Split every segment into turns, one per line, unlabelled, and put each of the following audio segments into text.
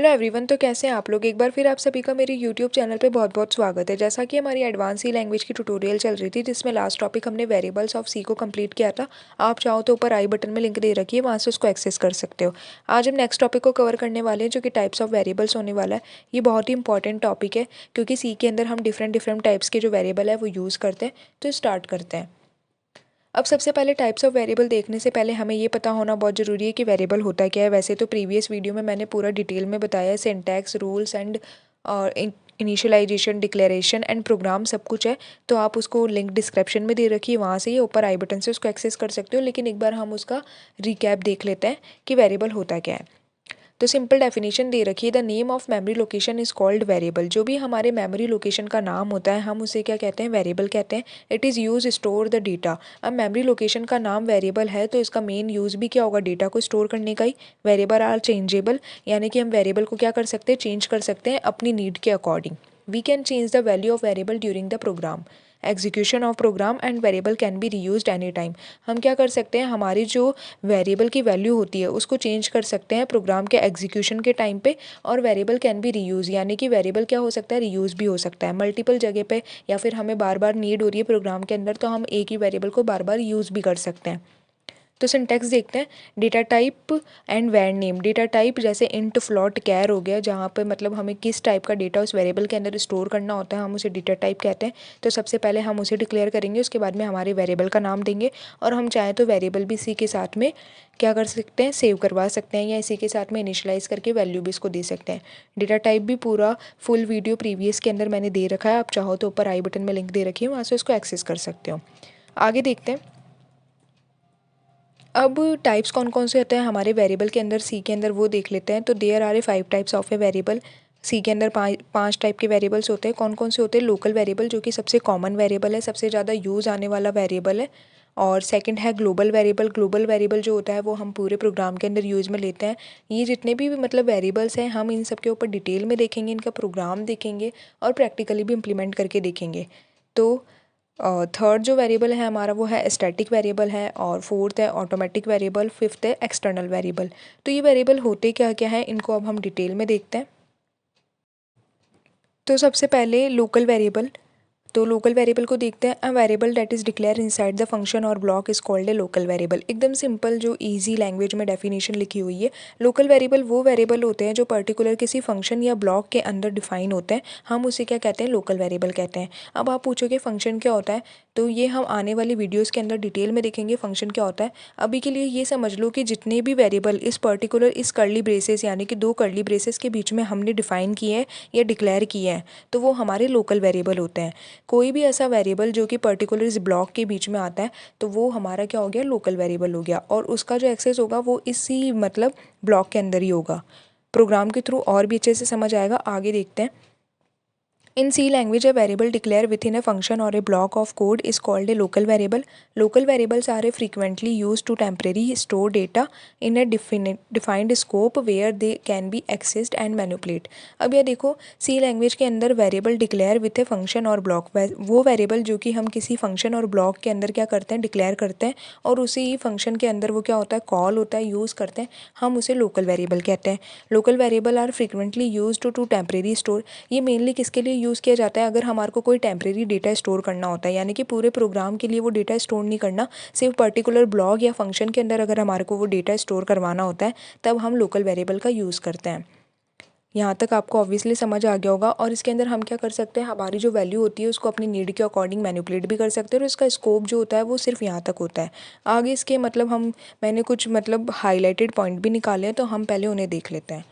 Hello everyone. तो कैसे हैं आप लोग। एक बार फिर आप सभी का मेरे यूट्यूब चैनल पे बहुत बहुत स्वागत है। जैसा कि हमारी एडवांस सी लैंग्वेज की ट्यूटोरियल चल रही थी जिसमें लास्ट टॉपिक हमने वेरिएबल्स ऑफ सी को कंप्लीट किया था। आप चाहो तो ऊपर आई बटन में लिंक दे रखी है, वहाँ से उसको एक्सेस कर सकते हो। आज हम नेक्स्ट टॉपिक को कवर करने वाले हैं जो कि टाइप्स ऑफ वेरिएबल्स होने वाला है। ये बहुत ही इंपॉर्टेंट टॉपिक है क्योंकि सी के अंदर हम डिफरेंट टाइप्स के जो वेरिएबल है वो यूज़ करते हैं। तो स्टार्ट करते हैं। अब सबसे पहले टाइप्स ऑफ वेरिएबल देखने से पहले हमें ये पता होना बहुत ज़रूरी है कि वेरिएबल होता क्या है। वैसे तो प्रीवियस वीडियो में मैंने पूरा डिटेल में बताया है, सिंटैक्स, रूल्स एंड और इनिशियलाइजेशन, डिक्लेरेशन एंड प्रोग्राम सब कुछ है। तो आप उसको लिंक डिस्क्रिप्शन में दे रखिए, वहाँ से ये ऊपर आई बटन से उसको एक्सेस कर सकते हो। लेकिन एक बार हम उसका रिकैप देख लेते हैं कि वेरिएबल होता क्या है। तो सिंपल डेफिनेशन दे रखी है, the name of memory location is called variable. जो भी हमारे मेमोरी लोकेशन का नाम होता है हम उसे क्या कहते हैं, वेरिएबल कहते हैं। It is use store the data. अब मेमोरी लोकेशन का नाम वेरिएबल है तो इसका मेन यूज़ भी क्या होगा, डेटा को स्टोर करने का ही। वेरिएबल आर चेंजेबल, यानी कि हम वेरिएबल को क्या कर सकते हैं, चेंज कर सकते हैं अपनी नीड के according. We can change the value of variable during the program execution of program and variable can be reused any time. हम क्या कर सकते हैं, हमारी जो वेरिएबल की वैल्यू होती है उसको चेंज कर सकते हैं प्रोग्राम के एग्जीक्यूशन के टाइम पे। और वेरिएबल कैन बी रीयूज, यानी कि वेरिएबल क्या हो सकता है, रीयूज भी हो सकता है मल्टीपल जगह पे। या फिर हमें बार बार नीड हो रही है प्रोग्राम के अंदर तो हम एक ही वेरिएबल को बार बार यूज़ भी कर सकते हैं। तो सिंटैक्स देखते हैं। डेटा टाइप एंड वैर नेम। डेटा टाइप जैसे इंट, फ्लॉट, कैर हो गया, जहाँ पे मतलब हमें किस टाइप का डेटा उस वेरिएबल के अंदर स्टोर करना होता है हम उसे डेटा टाइप कहते हैं। तो सबसे पहले हम उसे डिक्लेयर करेंगे, उसके बाद में हमारे वेरिएबल का नाम देंगे। और हम चाहें तो वेरिएबल भी इसी के साथ में क्या कर सकते हैं, सेव करवा सकते हैं, या इसी के साथ में इनिशियलाइज करके वैल्यू भी इसको दे सकते हैं। डेटा टाइप भी पूरा फुल वीडियो प्रीवियस के अंदर मैंने दे रखा है, आप चाहो तो ऊपर आई बटन में लिंक दे रखी है, वहाँ से उसको एक्सेस कर सकते हो। आगे देखते हैं। अब टाइप्स कौन कौन से होते हैं हमारे वेरिएबल के अंदर, सी के अंदर, वो देख लेते हैं। तो there are a 5 types of a variable. C के अंदर पाँच टाइप के वेरिएबल्स होते हैं। कौन कौन से होते हैं, लोकल वेरिएबल जो कि सबसे कॉमन वेरिएबल है, सबसे ज़्यादा यूज़ आने वाला वेरिएबल है। और सेकंड है ग्लोबल वेरिएबल। ग्लोबल वेरिएबल जो होता है वो हम पूरे प्रोग्राम के अंदर यूज़ में लेते हैं। ये जितने भी मतलब वेरिएबल्स हैं हम इन सब के ऊपर डिटेल में देखेंगे, इनका प्रोग्राम देखेंगे और प्रैक्टिकली भी इम्प्लीमेंट करके देखेंगे। तो थर्ड जो वेरिएबल है हमारा वो है स्टैटिक वेरिएबल है, और फोर्थ है ऑटोमेटिक वेरिएबल, फिफ्थ है एक्सटर्नल वेरिएबल। तो ये वेरिएबल होते क्या क्या है इनको अब हम डिटेल में देखते हैं। तो सबसे पहले लोकल वेरिएबल। तो लोकल वेरिएबल को देखते हैं। A variable that is declare inside the function or block is called a local variable. एकदम सिंपल जो इजी लैंग्वेज में डेफिनेशन लिखी हुई है। लोकल वेरिएबल वो वेरिएबल होते हैं जो पर्टिकुलर किसी फंक्शन या ब्लॉक के अंदर डिफाइन होते हैं, हम उसे क्या कहते हैं, लोकल वेरिएबल कहते हैं। अब आप पूछोगे फंक्शन क्या होता है, तो ये हम आने वाली वीडियोज़ के अंदर डिटेल में देखेंगे फंक्शन क्या होता है। अभी के लिए ये समझ लो कि जितने भी वेरिएबल इस पर्टिकुलर इस कर्ली ब्रेसेस यानी कि दो कर्ली ब्रेसेस के बीच में हमने डिफाइन किए हैं या डिक्लेयर किए हैं तो वो हमारे लोकल वेरिएबल होते हैं। कोई भी ऐसा वेरिएबल जो कि पर्टिकुलर इस ब्लॉक के बीच में आता है तो वो हमारा क्या हो गया, लोकल वेरिएबल हो गया। और उसका जो एक्सेस होगा वो इसी मतलब ब्लॉक के अंदर ही होगा। प्रोग्राम के थ्रू और भी अच्छे से समझ आएगा। आगे देखते हैं। In C language, a variable declared within a function or a block of code is called a local variable. Local variables are frequently used to temporarily store data in a defined scope where they can be accessed and manipulated. अब ये देखो, C language के अंदर variable declare with A function or block, वो variable जो कि हम किसी फंक्शन और ब्लॉक के अंदर क्या करते हैं, डिक्लेयर करते हैं, और उसी फंक्शन के अंदर वो क्या होता है, कॉल होता है, यूज़ करते हैं, हम उसे लोकल वेरिएबल कहते हैं। Local variable are frequently use to temporary store. ये मेनली किसके लिए यूज़ किया जाता है, अगर हमारे को कोई टेम्परेरी डेटा स्टोर करना होता है, यानी कि पूरे प्रोग्राम के लिए वो डेटा स्टोर नहीं करना, सिर्फ पर्टिकुलर ब्लॉक या फंक्शन के अंदर अगर हमारे को वो डेटा स्टोर करवाना होता है तब हम लोकल वेरिएबल का यूज़ करते हैं। यहाँ तक आपको ऑब्वियसली समझ आ गया होगा। और इसके अंदर हम क्या कर सकते हैं, हमारी जो वैल्यू होती है उसको अपनी नीड के अकॉर्डिंग मैनिपुलेट भी कर सकते हैं, और इसका स्कोप जो होता है वो सिर्फ यहाँ तक होता है। आगे इसके मतलब मैंने कुछ मतलब हाईलाइटेड पॉइंट भी निकाले हैं तो हम पहले उन्हें देख लेते हैं।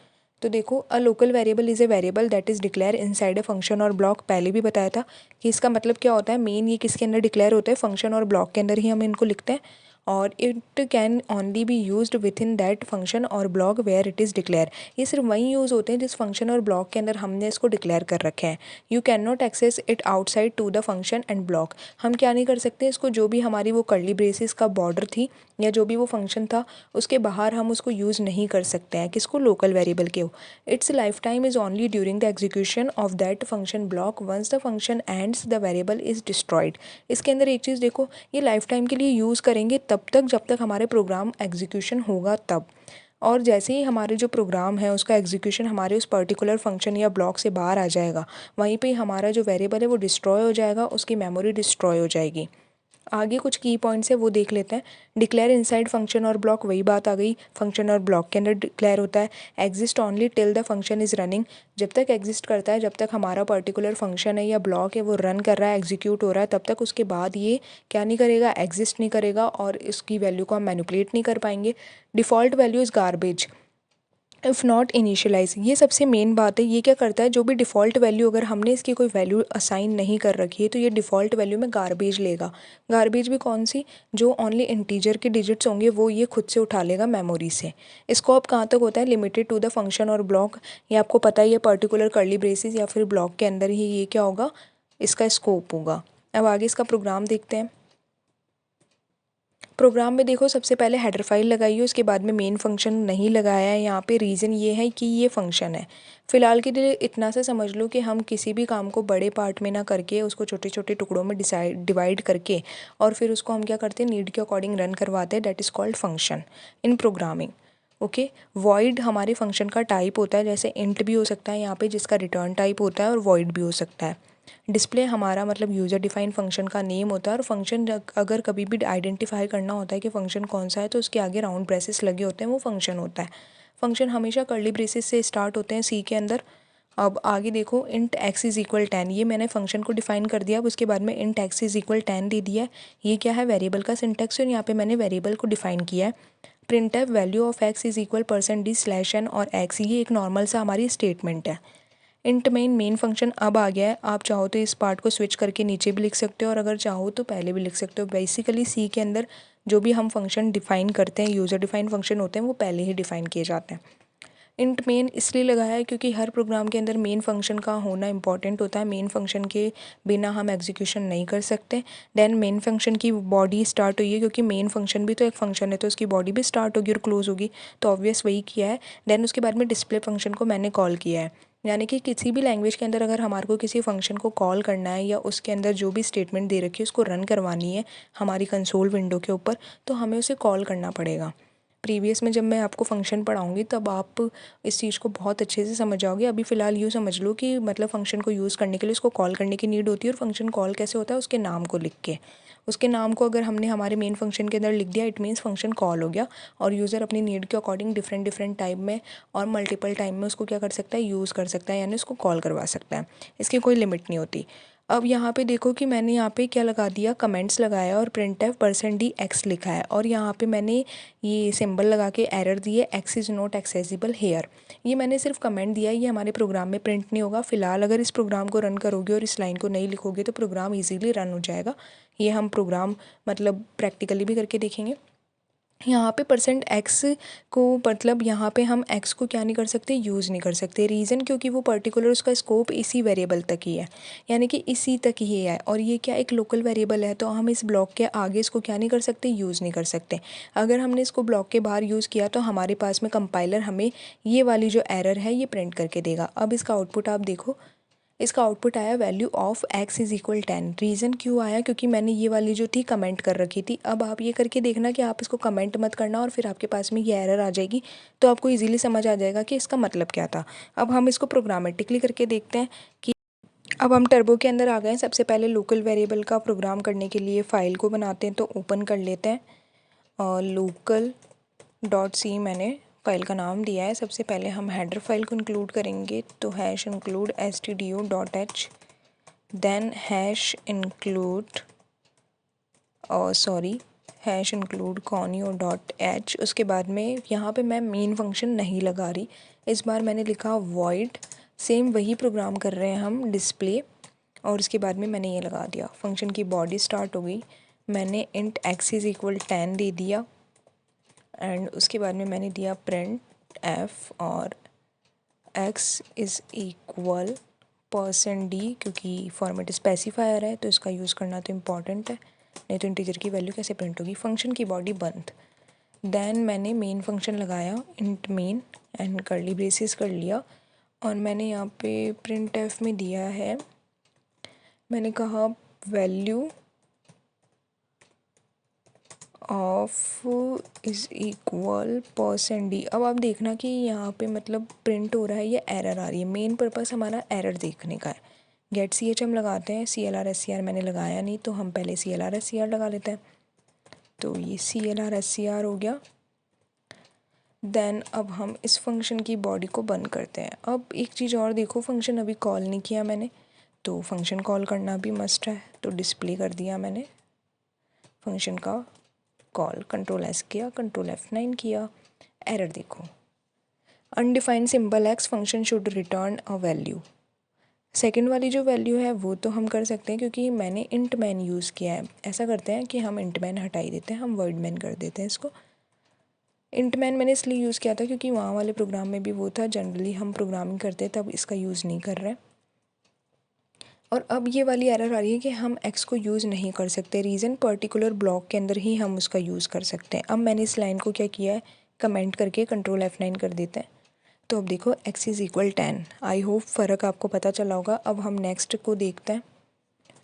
तो देखो, a local variable is a variable that is declare inside a function or block. पहले भी बताया था कि इसका मतलब क्या होता है, मेन ये किसके अंदर डिक्लेयर होता है, फंक्शन और ब्लॉक के अंदर ही हम इनको लिखते हैं। और it can only be used within that function or block where it is declare. ये सिर्फ वहीं यूज़ होते हैं जिस फंक्शन और ब्लॉक के अंदर हमने इसको डिक्लेयर कर रखे हैं। You can not access it outside to the function and block. हम क्या नहीं कर सकते इसको, जो भी हमारी वो कर्ली ब्रेसेस का बॉर्डर थी या जो भी वो फंक्शन था उसके बाहर हम उसको यूज़ नहीं कर सकते हैं, किसको, लोकल वेरिएबल के। Its life time is only during the execution of that function block, once the function ends the variable is destroyed. इसके अंदर एक चीज़ देखो, ये लाइफ टाइम के लिए यूज़ करेंगे तब तक जब तक हमारे प्रोग्राम एग्जीक्यूशन होगा तब। और जैसे ही हमारे जो प्रोग्राम है उसका एग्जीक्यूशन हमारे उस पर्टिकुलर फंक्शन या ब्लॉक से बाहर आ जाएगा, वहीं पे हमारा जो वेरिएबल है वो डिस्ट्रॉय हो जाएगा, उसकी मेमोरी डिस्ट्रॉय हो जाएगी। आगे कुछ की पॉइंट्स है वो देख लेते हैं। Declare inside function or block, वही बात आ गई, फंक्शन और ब्लॉक के अंदर डिक्लेयर होता है। Exist only till the function is running, जब तक एग्जिस्ट करता है, जब तक हमारा पर्टिकुलर फंक्शन है या ब्लॉक है वो रन कर रहा है, एग्जीक्यूट हो रहा है, तब तक उसके बाद ये क्या नहीं करेगा, एग्जिस्ट नहीं करेगा और इसकी वैल्यू को हम मैनिपुलेट नहीं कर पाएंगे। Default value is garbage if not initialise, ये सबसे मेन बात है। ये क्या करता है, जो भी डिफ़ॉल्ट वैल्यू अगर हमने इसकी कोई वैल्यू असाइन नहीं कर रखी है तो ये डिफ़ॉल्ट वैल्यू में गार्बेज लेगा। गार्बेज भी कौन सी, जो ओनली इंटीजर के डिजिट्स होंगे वो ये खुद से उठा लेगा मेमोरी से। स्कोप कहाँ तक होता है, limited to the function or block. ये आपको पता ही है, पर्टिकुलर कर्ली ब्रेसेस या फिर ब्लॉक के अंदर ही ये क्या होगा, इसका स्कोप होगा। अब आगे इसका प्रोग्राम देखते हैं। प्रोग्राम में देखो सबसे पहले हेडर फाइल लगाई है, उसके बाद में मेन फंक्शन नहीं लगाया है यहाँ पे। रीज़न ये है कि ये फंक्शन है। फ़िलहाल के लिए इतना सा समझ लो कि हम किसी भी काम को बड़े पार्ट में ना करके उसको छोटे छोटे टुकड़ों में डिवाइड करके और फिर उसको हम क्या करते हैं, नीड के अकॉर्डिंग रन करवाते हैं। That is called function in programming. Okay, void हमारे फंक्शन का टाइप होता है, जैसे इंट भी हो सकता है यहाँ पे जिसका रिटर्न टाइप होता है, और वॉइड भी हो सकता है। डिस्प्ले हमारा मतलब यूज़र डिफाइन फंक्शन का नेम होता है, और फंक्शन अगर कभी भी आइडेंटिफाई करना होता है कि फंक्शन कौन सा है तो उसके आगे राउंड ब्रेसेस लगे होते हैं, वो फंक्शन होता है। फंक्शन हमेशा कर्ली ब्रेसेस से स्टार्ट होते हैं सी के अंदर। अब आगे देखो, इंट एक्स इज़ इक्वल 10, ये मैंने फंक्शन को डिफाइन कर दिया। अब उसके बाद में इंट एक्स इज़ इक्वल 10 दे दिया है। ये क्या है, वेरिएबल का सिंटैक्स है, और यहाँ पे मैंने वेरिएबल को डिफाइन किया है। Printf value of x is equal %d/n और एक्स, ये एक नॉर्मल सा हमारी स्टेटमेंट है। इंट मेन फंक्शन अब आ गया है। आप चाहो तो इस पार्ट को स्विच करके नीचे भी लिख सकते हो, और अगर चाहो तो पहले भी लिख सकते हो। बेसिकली सी के अंदर जो भी हम फंक्शन डिफाइन करते हैं, यूज़र डिफाइन फंक्शन होते हैं, वो पहले ही डिफाइन किए जाते हैं। इंट मेन इसलिए लगाया है क्योंकि हर प्रोग्राम के अंदर मेन फंक्शन का होना इंपॉर्टेंट होता है। मेन फंक्शन के बिना हम एग्जीक्यूशन नहीं कर सकते। देन मेन फंक्शन की बॉडी स्टार्ट हुई है, क्योंकि मेन फंक्शन भी तो एक फंक्शन है, तो उसकी बॉडी भी स्टार्ट होगी और क्लोज होगी, तो ऑब्वियस वही किया है। देन उसके बाद में डिस्प्ले फंक्शन को मैंने कॉल किया है। यानी कि किसी भी लैंग्वेज के अंदर अगर हमारे को किसी फंक्शन को कॉल करना है या उसके अंदर जो भी स्टेटमेंट दे रखी है उसको रन करवानी है हमारी कंसोल विंडो के ऊपर, तो हमें उसे कॉल करना पड़ेगा। प्रीवियस में जब मैं आपको फंक्शन पढ़ाऊँगी तब आप इस चीज़ को बहुत अच्छे से समझ जाओगे। अभी फ़िलहाल यूँ समझ लो कि मतलब फ़ंक्शन को यूज़ करने के लिए उसको कॉल करने की नीड होती है, और फंक्शन कॉल कैसे होता है, उसके नाम को लिख के। उसके नाम को अगर हमने हमारे मेन फंक्शन के अंदर लिख दिया, इट मीन्स फंक्शन कॉल हो गया, और यूज़र अपनी नीड के अकॉर्डिंग डिफरेंट डिफरेंट टाइम में और मल्टीपल टाइम में उसको क्या कर सकता है, यूज़ कर सकता है, यानी उसको कॉल करवा सकता है। इसकी कोई लिमिट नहीं होती। अब यहाँ पे देखो कि मैंने यहाँ पे क्या लगा दिया, कमेंट्स लगाया और printf %dx लिखा है, और यहाँ पे मैंने ये सिंबल लगा के एरर दिए, x is not accessible here. ये मैंने सिर्फ कमेंट दिया है, ये हमारे प्रोग्राम में प्रिंट नहीं होगा। फिलहाल अगर इस प्रोग्राम को रन करोगे और इस लाइन को नहीं लिखोगे तो प्रोग्राम ईजिली रन हो जाएगा। ये हम प्रोग्राम मतलब प्रैक्टिकली भी करके देखेंगे। यहाँ पे %x को मतलब यहाँ पे हम x को क्या नहीं कर सकते, यूज़ नहीं कर सकते। रीज़न क्योंकि वो पर्टिकुलर उसका स्कोप इसी वेरिएबल तक ही है, यानी कि इसी तक ही है, और ये क्या एक लोकल वेरिएबल है, तो हम इस ब्लॉक के आगे इसको क्या नहीं कर सकते, यूज़ नहीं कर सकते। अगर हमने इसको ब्लॉक के बाहर यूज़ किया तो हमारे पास में कंपाइलर हमें ये वाली जो एरर है ये प्रिंट करके देगा। अब इसका आउटपुट आप देखो, इसका आउटपुट आया value of x is equal 10। Reason क्यों आया, क्योंकि मैंने ये वाली जो थी कमेंट कर रखी थी। अब आप ये करके देखना कि आप इसको कमेंट मत करना और फिर आपके पास में ये एरर आ जाएगी, तो आपको इजीली समझ आ जाएगा कि इसका मतलब क्या था। अब हम इसको प्रोग्रामेटिकली करके देखते हैं कि अब हम टर्बो के अंदर आ गए हैं। सबसे पहले लोकल वेरिएबल का प्रोग्राम करने के लिए फ़ाइल को बनाते हैं, तो ओपन कर लेते हैं। local.c मैंने फ़ाइल का नाम दिया है। सबसे पहले हम हेडर फाइल को इंक्लूड करेंगे, तो #include stdio.h, then #include conio.h। उसके बाद में यहाँ पे मैं मेन फंक्शन नहीं लगा रही, इस बार मैंने लिखा void। सेम वही प्रोग्राम कर रहे हैं हम, डिस्प्ले, और उसके बाद में मैंने ये लगा दिया। फंक्शन की बॉडी स्टार्ट हो गई, मैंने इंट x इज़ इक्वल 10 दे दिया, एंड उसके बाद में मैंने दिया printf और x इज़ इक्वल %d, क्योंकि फॉर्मेट स्पेसिफायर है तो इसका यूज़ करना तो इम्पॉर्टेंट है, नहीं तो इंटीजर की वैल्यू कैसे प्रिंट होगी। फंक्शन की बॉडी बंद। देन मैंने मेन फंक्शन लगाया int main and curly braces कर लिया, और मैंने यहाँ पे printf में दिया है, मैंने कहा value of is equal %d। अब आप देखना कि यहाँ पे मतलब प्रिंट हो रहा है या एरर आ रही है। मेन पर्पस हमारा एरर देखने का है। गेट सी एच हम लगाते हैं, CLR SCR मैंने लगाया नहीं तो हम पहले CLR SCR लगा लेते हैं। तो ये CLR SCR हो गया। देन अब हम इस फंक्शन की बॉडी को बंद करते हैं। अब एक चीज़ और देखो, फंक्शन अभी कॉल नहीं किया मैंने, तो फंक्शन कॉल करना भी मस्ट है। तो डिस्प्ले कर दिया मैंने फंक्शन का कॉल, Ctrl+S किया, Ctrl+F9 किया। एरर देखो, undefined symbol x function should return a value. Second वाली जो वैल्यू है वो तो हम कर सकते हैं क्योंकि मैंने इंट मैन यूज़ किया है। ऐसा करते हैं कि हम इंट मैन हटा ही देते हैं, हम वर्ड मैन कर देते हैं इसको। इंट मैन मैंने इसलिए यूज़ किया था क्योंकि वहाँ वाले प्रोग्राम में भी वो था, जनरली हम प्रोग्रामिंग करते हैं तब इसका यूज़ नहीं कर रहे हैं। और अब ये वाली एरर आ रही है कि हम एक्स को यूज़ नहीं कर सकते। रीज़न पर्टिकुलर ब्लॉक के अंदर ही हम उसका यूज़ कर सकते हैं। अब मैंने इस लाइन को क्या किया है, कमेंट करके Ctrl+F9 कर देते हैं। तो अब देखो x is equal 10। I hope फ़र्क आपको पता चला होगा। अब हम नेक्स्ट को देखते हैं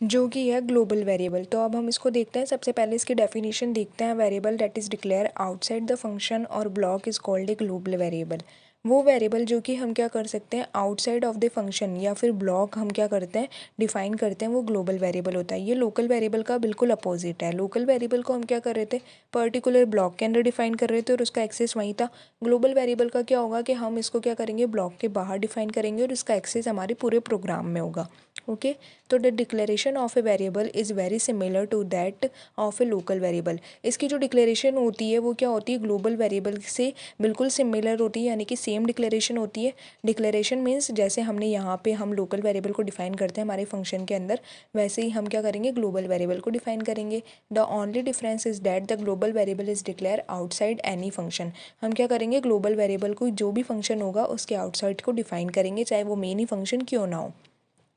जो कि है ग्लोबल वेरिएबल। तो अब हम इसको देखते हैं। सबसे पहले इसकी डेफिनेशन देखते हैं। Variable that is declare outside the function or block is called a global variable. वो वेरिएबल जो कि हम क्या कर सकते हैं, आउटसाइड ऑफ द फंक्शन या फिर ब्लॉक हम क्या करते हैं, डिफाइन करते हैं, वो ग्लोबल वेरिएबल होता है। ये लोकल वेरिएबल का बिल्कुल अपोजिट है। लोकल वेरिएबल को हम क्या कर रहे थे, पर्टिकुलर ब्लॉक के अंदर डिफाइन कर रहे थे और उसका एक्सेस वहीं था। ग्लोबल वेरिएबल का क्या होगा कि हम इसको क्या करेंगे, ब्लॉक के बाहर डिफाइन करेंगे और इसका एक्सेस हमारे पूरे प्रोग्राम में होगा। ओके, तो the declaration of a variable is very similar to that of a local variable. इसकी जो डिक्लेरेशन होती है वो क्या होती है, ग्लोबल वेरिएबल से बिल्कुल सिमिलर होती है, यानी कि सेम डिक्लेरेशन होती है। डिक्लेरेशन मीन्स जैसे हमने यहाँ पे हम लोकल वेरिएबल को डिफाइन करते हैं हमारे फंक्शन के अंदर, वैसे ही हम क्या करेंगे, ग्लोबल वेरिएबल को डिफाइन करेंगे। The only difference is that the global variable is declare outside any function. हम क्या करेंगे, ग्लोबल वेरिएबल को जो भी फंक्शन होगा उसके आउटसाइड को डिफाइन करेंगे, चाहे वो मेन ही फंक्शन क्यों ना हो।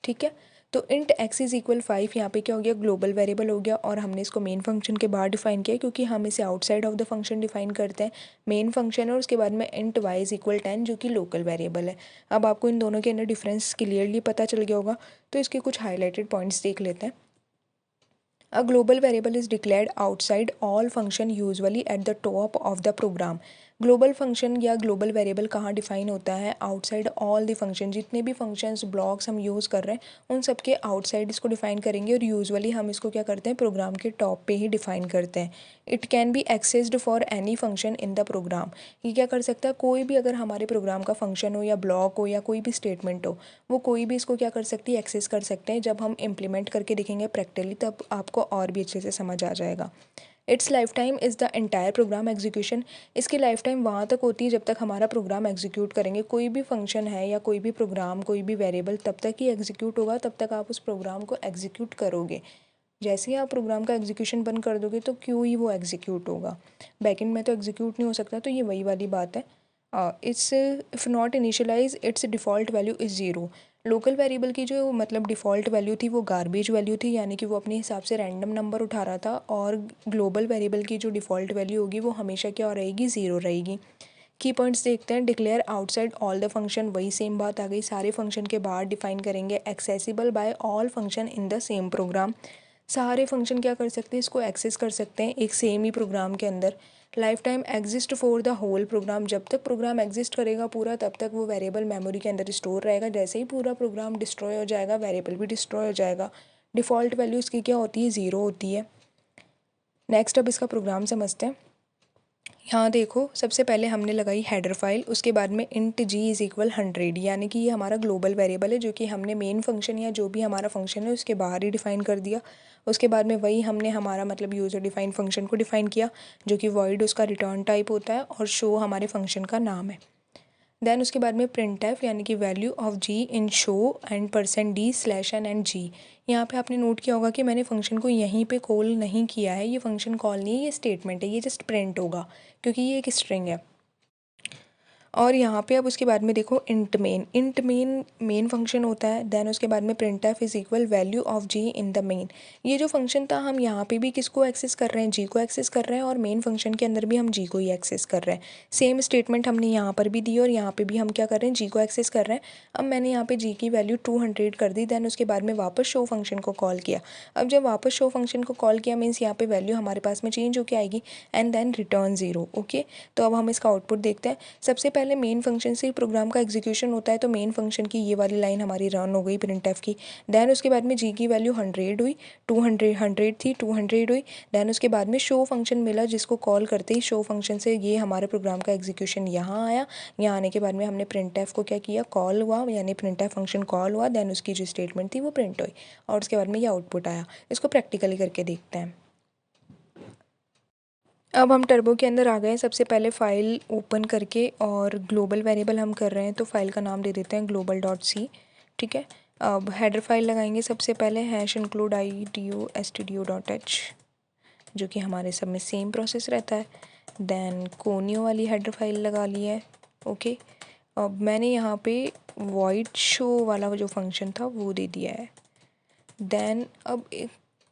ठीक है, तो इंट x इज़ इक्वल 5 यहाँ पे क्या हो गया, ग्लोबल वेरिएबल हो गया और हमने इसको मेन फंक्शन के बाहर डिफाइन किया क्योंकि हम इसे outside of the function define करते हैं। मेन फंक्शन है और उसके बाद में इंट y इज़ इक्वल 10 जो कि लोकल वेरिएबल है। अब आपको इन दोनों के अंदर डिफरेंस क्लियरली पता चल गया होगा, तो इसके कुछ हाईलाइटेड पॉइंट्स देख लेते हैं। A global variable is declared outside all function usually at the top of the program। Global function या ग्लोबल वेरिएबल कहाँ डिफाइन होता है, आउटसाइड ऑल द फंक्शन। जितने भी फंक्शंस ब्लॉक्स हम यूज़ कर रहे हैं उन सब के आउटसाइड इसको डिफाइन करेंगे और यूजुअली हम इसको क्या करते हैं, प्रोग्राम के टॉप पे ही डिफाइन करते हैं। It can be accessed for any function in the program. ये क्या कर सकता है, कोई भी अगर हमारे प्रोग्राम का फंक्शन हो या ब्लॉक हो या कोई भी स्टेटमेंट हो, वो कोई भी इसको क्या कर सकती है, एक्सेस कर सकते हैं। जब हम इम्प्लीमेंट करके देखेंगे प्रैक्टिकली तब आपको और भी अच्छे से समझ आ जाएगा। It's life time is the entire program execution. इसकी लाइफ टाइम वहाँ तक होती है जब तक हमारा प्रोग्राम एग्जीक्यूट करेंगे। कोई भी फंक्शन है या कोई भी प्रोग्राम, कोई भी वेरिएबल तब तक ही एग्जीक्यूट होगा, तब तक आप उस प्रोग्राम को एग्जीक्यूट करोगे। जैसे ही आप प्रोग्राम का एग्जीक्यूशन बंद कर दोगे तो क्यों ही वो एग्जीक्यूट होगा, बैकएंड में तो एग्जीक्यूट नहीं हो सकता। तो ये वही वाली बात है। Its if not initialise its default value is zero. Local variable की जो मतलब डिफ़ॉल्ट वैल्यू थी वो गार्बेज वैल्यू थी, यानी कि वो अपने हिसाब से रैंडम नंबर उठा रहा था। और ग्लोबल वेरिएबल की जो डिफ़ॉल्ट वैल्यू होगी वो हमेशा क्या रहेगी, ज़ीरो रहेगी। की पॉइंट्स देखते हैं। Declare outside all the function, वही सेम बात आ गई, सारे फंक्शन के बाहर डिफाइन करेंगे। Accessible bye all function in the same programme, सारे फंक्शन क्या कर सकते हैं, इसको एक्सेस कर सकते हैं एक सेम ही प्रोग्राम के अंदर। Life time exist for the whole program, जब तक प्रोग्राम एग्जिस्ट करेगा पूरा तब तक वो वेरिएबल मेमोरी के अंदर स्टोर रहेगा। जैसे ही पूरा प्रोग्राम डिस्ट्रॉय हो जाएगा वेरिएबल भी डिस्ट्रॉय हो जाएगा। डिफ़ॉल्ट वैल्यू इसकी क्या होती है, ज़ीरो होती है। नेक्स्ट अब इसका प्रोग्राम समझते हैं। यहाँ देखो, सबसे पहले हमने लगाई हेडर फाइल, उसके बाद में इंट g इज़ इक्वल 100, यानी कि ये हमारा ग्लोबल वेरिएबल है जो कि हमने मेन फंक्शन या जो भी हमारा फंक्शन है उसके बाहर ही डिफाइन कर दिया। उसके बाद में वही हमने हमारा मतलब यूज़र डिफाइन फंक्शन को डिफाइन किया जो कि वॉइड उसका रिटर्न टाइप होता है और शो हमारे फंक्शन का नाम है। देन उसके बाद में प्रिंट एफ यानी कि value of g in show and %d/n and g। यहाँ पे आपने नोट किया होगा कि मैंने फंक्शन को यहीं पे कॉल नहीं किया है, ये फंक्शन कॉल नहीं है, ये स्टेटमेंट है, ये जस्ट प्रिंट होगा क्योंकि ये एक स्ट्रिंग है। और यहाँ पे अब उसके बाद में देखो इंट मेन फंक्शन होता है। देन उसके बाद में print f is equal value of g in the main. ये जो फंक्शन था हम यहाँ पे भी किसको एक्सेस कर रहे हैं, जी को एक्सेस कर रहे हैं, और मेन फंक्शन के अंदर भी हम जी को ही एक्सेस कर रहे हैं। सेम स्टेटमेंट हमने यहाँ पर भी दी और यहाँ पे भी हम क्या कर रहे हैं, जी को एक्सेस कर रहे हैं। अब मैंने यहाँ पे जी की वैल्यू 200 कर दी। देन उसके बाद में वापस शो फंक्शन को कॉल किया। अब जब वापस शो फंक्शन को कॉल किया मीन्स यहाँ पे वैल्यू हमारे पास में चेंज होके आएगी एंड देन रिटर्न 0। ओके, तो अब हम इसका आउटपुट देखते हैं। सबसे पहले मेन फंक्शन से प्रोग्राम का एग्जीक्यूशन होता है, तो मेन फंक्शन की ये वाली लाइन हमारी रन हो गई प्रिंट एफ की। देन उसके बाद में जी की वैल्यू 100 हुई, 100 थी, 200 हुई। देन उसके बाद में शो फंक्शन मिला, जिसको कॉल करते ही शो फंक्शन से ये हमारे प्रोग्राम का एग्जीक्यूशन यहाँ आया। यहाँ आने के बाद में हमने प्रिंट एफ को क्या किया, कॉल हुआ, यानी प्रिंट एफ फंक्शन कॉल हुआ। देन उसकी जो स्टेटमेंट थी वो प्रिंट हुई और उसके बाद में ये आउटपुट आया। इसको प्रैक्टिकली करके देखते हैं। अब हम टर्बो के अंदर आ गए हैं। सबसे पहले फ़ाइल ओपन करके और ग्लोबल वेरिएबल हम कर रहे हैं, तो फाइल का नाम दे देते हैं global.c। ठीक है, अब हेडर फाइल लगाएंगे। सबसे पहले #include stdio.h, जो कि हमारे सब में सेम प्रोसेस रहता है। देन कोनियो वाली हेडर फाइल लगा ली है। ओके, अब मैंने यहाँ पे void शो वाला जो फंक्शन था वो दे दिया है। देन अब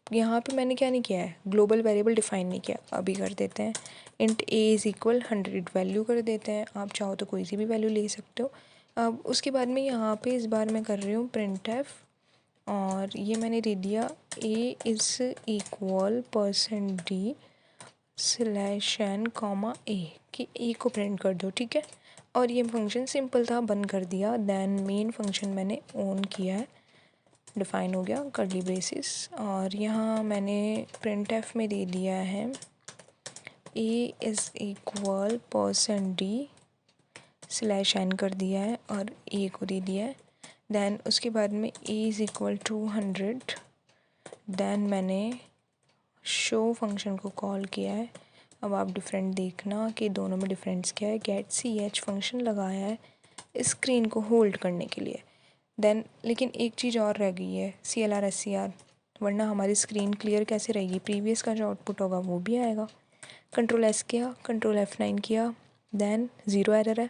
यहाँ पे मैंने क्या नहीं किया है, ग्लोबल वेरिएबल डिफाइन नहीं किया। अभी कर देते हैं int a is equal 100 value कर देते हैं। आप चाहो तो कोई सी भी वैल्यू ले सकते हो। अब उसके बाद में यहाँ पे इस बार मैं कर रही हूँ प्रिंट एफ, और ये मैंने दे दिया a is equal %d /n comma a, कि a को प्रिंट कर दो। ठीक है, और ये फंक्शन सिंपल था, बंद कर दिया। देन मेन फंक्शन मैंने ऑन किया है, डिफ़ाइन हो गया कर्ली ब्रेसिस। और यहाँ मैंने प्रिंट एफ में दे दिया है a is equal %d /n कर दिया है और a को दे दिया है। देन उसके बाद में a इज़ इक्वल 200। देन मैंने शो फंक्शन को कॉल किया है। अब आप डिफरेंट देखना कि दोनों में डिफरेंस क्या है। गेट ch फंक्शन लगाया है स्क्रीन को होल्ड करने के लिए। देन लेकिन एक चीज़ और रह गई है, CLR SCR, वरना हमारी स्क्रीन क्लियर कैसे रहेगी, प्रीवियस का जो आउटपुट होगा वो भी आएगा। कंट्रोल S किया, कंट्रोल F9 किया, देन 0 एरर है।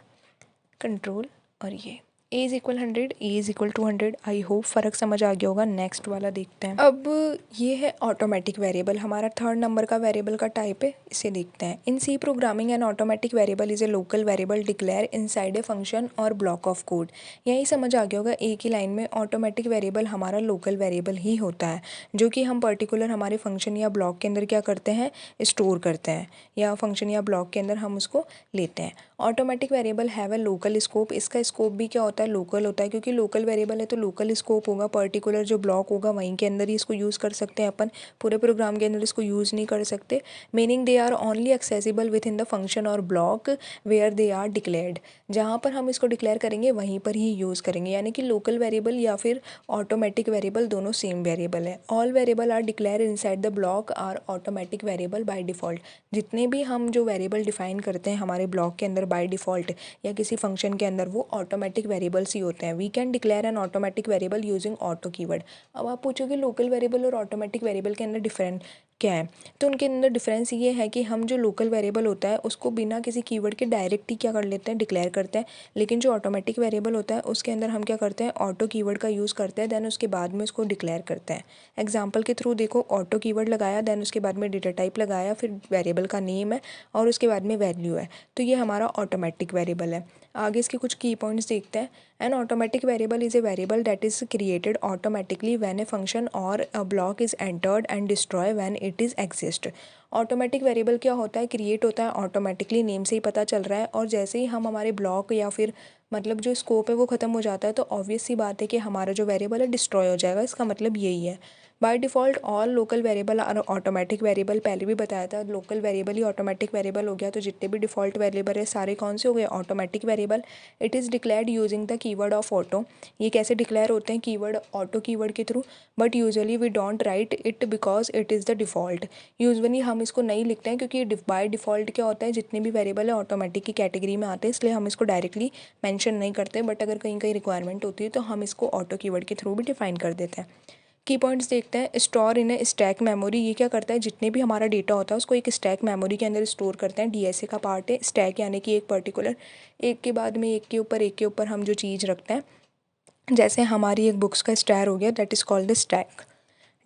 कंट्रोल और ये a is equal 100, a is equal 200। I hope फ़र्क समझ आ गया होगा। नेक्स्ट वाला देखते हैं। अब ये है ऑटोमेटिक वेरिएबल, हमारा 3rd नंबर का वेरिएबल का टाइप है। इसे देखते हैं। In C programming an automatic variable is a local variable declare inside a function or block of code. यही समझ आ गया होगा एक ही लाइन में, ऑटोमेटिक वेरिएबल हमारा लोकल वेरिएबल ही होता है, जो कि हम पर्टिकुलर हमारे फंक्शन या ब्लॉक के अंदर क्या करते हैं, स्टोर करते हैं, या फंक्शन या ब्लॉक के अंदर हम उसको लेते हैं। Automatic variable have a local scope. इसका स्कोप भी क्या होता है, लोकल होता है, क्योंकि लोकल वेरिएबल है तो लोकल स्कोप होगा। पर्टिकुलर जो ब्लॉक होगा वहीं के अंदर ही इसको यूज़ कर सकते हैं अपन, पूरे प्रोग्राम के अंदर इसको यूज़ नहीं कर सकते। Meaning they are only accessible within the function or block where they are declared. जहाँ पर हम इसको डिक्लेयर करेंगे वहीं पर ही यूज़ करेंगे, यानी कि लोकल वेरिएबल या फिर ऑटोमेटिक वेरिएबल दोनों सेम वेरिएबल है। All variable are declare inside the block are automatic variable by default. जितने भी हम जो वेरिएबल डिफाइन करते हैं हमारे ब्लॉक के अंदर बाय डिफ़ॉल्ट या किसी फंक्शन के अंदर, वो ऑटोमेटिक वेरिएबल्स ही होते हैं। We can declare an automatic variable using auto keyword. अब आप पूछोगे लोकल वेरिएबल और ऑटोमेटिक वेरिएबल के अंदर डिफरेंट क्या है, तो उनके अंदर डिफरेंस ये है कि हम जो लोकल वेरिएबल होता है उसको बिना किसी कीवर्ड के डायरेक्ट ही क्या कर लेते हैं, डिक्लेयर करते हैं। लेकिन जो ऑटोमेटिक वेरिएबल होता है उसके अंदर हम क्या करते हैं, ऑटो कीवर्ड का यूज़ करते हैं, देन उसके बाद में उसको डिक्लेयर करते हैं। एग्जाम्पल के थ्रू देखो, ऑटो कीवर्ड लगाया, देन उसके बाद में डेटा टाइप लगाया, फिर वेरिएबल का नेम है और उसके बाद में वैल्यू है, तो ये हमारा ऑटोमेटिक वेरिएबल है। आगे इसके कुछ की पॉइंट्स देखते हैं। An automatic variable is a variable that is created automatically when a function or a block is entered and destroy when it is exist. Automatic variable क्या होता है, क्रिएट होता है ऑटोमेटिकली, नेम से ही पता चल रहा है, और जैसे ही हम हमारे ब्लॉक या फिर मतलब जो स्कोप है वो ख़त्म हो जाता है, तो ऑब्वियस सी बात है कि हमारा जो वेरिएबल है डिस्ट्रॉय हो जाएगा। इसका मतलब यही है। By default all local variable और ऑटोमेटिक वेरिएबल, पहले भी बताया था, लोकल वेरिएबल ही ऑटोमेटिक वेरिएबल हो गया। तो जितने भी डिफ़ॉल्ट वेरिएबल है सारे कौन से हो गए, automatic variable. It is declared using the keyword of auto. ये कैसे डिक्लेयर होते हैं, कीवर्ड ऑटो कीवर्ड के थ्रू। But usually we don't write it because it is the default. Usually हम इसको नहीं लिखते हैं क्योंकि बाय डिफ़ॉल्ट क्या होता है, जितने भी वेरिएबल है ऑटोमेटिक की कैटेगरी में आते हैं, इसलिए हम इसको डायरेक्टली मेंशन नहीं करते। बट अगर कहीं कहीं रिक्वायरमेंट होती है तो हम इसको ऑटो कीवर्ड के थ्रू भी डिफाइन कर देते हैं। की पॉइंट्स देखते हैं। Store in A stack memory, ये क्या करता है, जितने भी हमारा डेटा होता है उसको एक स्टैक मेमोरी के अंदर स्टोर करते हैं। डीएसए का पार्ट है स्टैक, यानी कि एक पर्टिकुलर एक के बाद में एक के ऊपर हम जो चीज़ रखते हैं। जैसे हमारी एक बुक्स का स्टार हो गया, that is called the stack.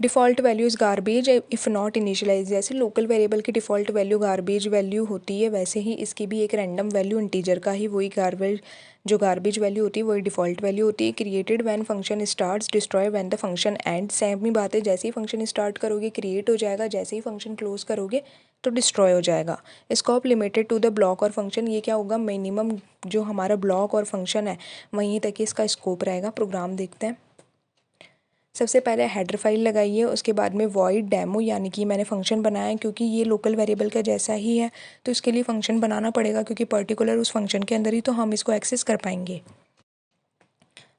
Default value is garbage if not initialise. जैसे लोकल वेरिएबल की डिफ़ॉल्ट वैल्यू गार्बेज वैल्यू होती है, वैसे ही इसकी भी एक रैंडम वैल्यू इंटीजर का ही वही गार्बेज वैल्यू होती है वही डिफ़ॉल्ट वैल्यू होती है। Created when function starts, destroy when the function end. Same ही बात है, जैसे ही फंक्शन स्टार्ट करोगे क्रिएट हो जाएगा, जैसे ही फंक्शन क्लोज करोगे तो डिस्ट्रॉय हो जाएगा। Scope limited to the block और फंक्शन, ये क्या होगा, मिनिमम जो हमारा ब्लॉक और फंक्शन है वहीं तक इसका स्कोप रहेगा। प्रोग्राम देखते हैं। सबसे पहले हेडर फाइल लगाइए, उसके बाद में वॉइड डेमो, यानी कि मैंने फंक्शन बनाया है क्योंकि ये लोकल वेरिएबल का जैसा ही है तो इसके लिए फ़ंक्शन बनाना पड़ेगा, क्योंकि पर्टिकुलर उस फंक्शन के अंदर ही तो हम इसको एक्सेस कर पाएंगे।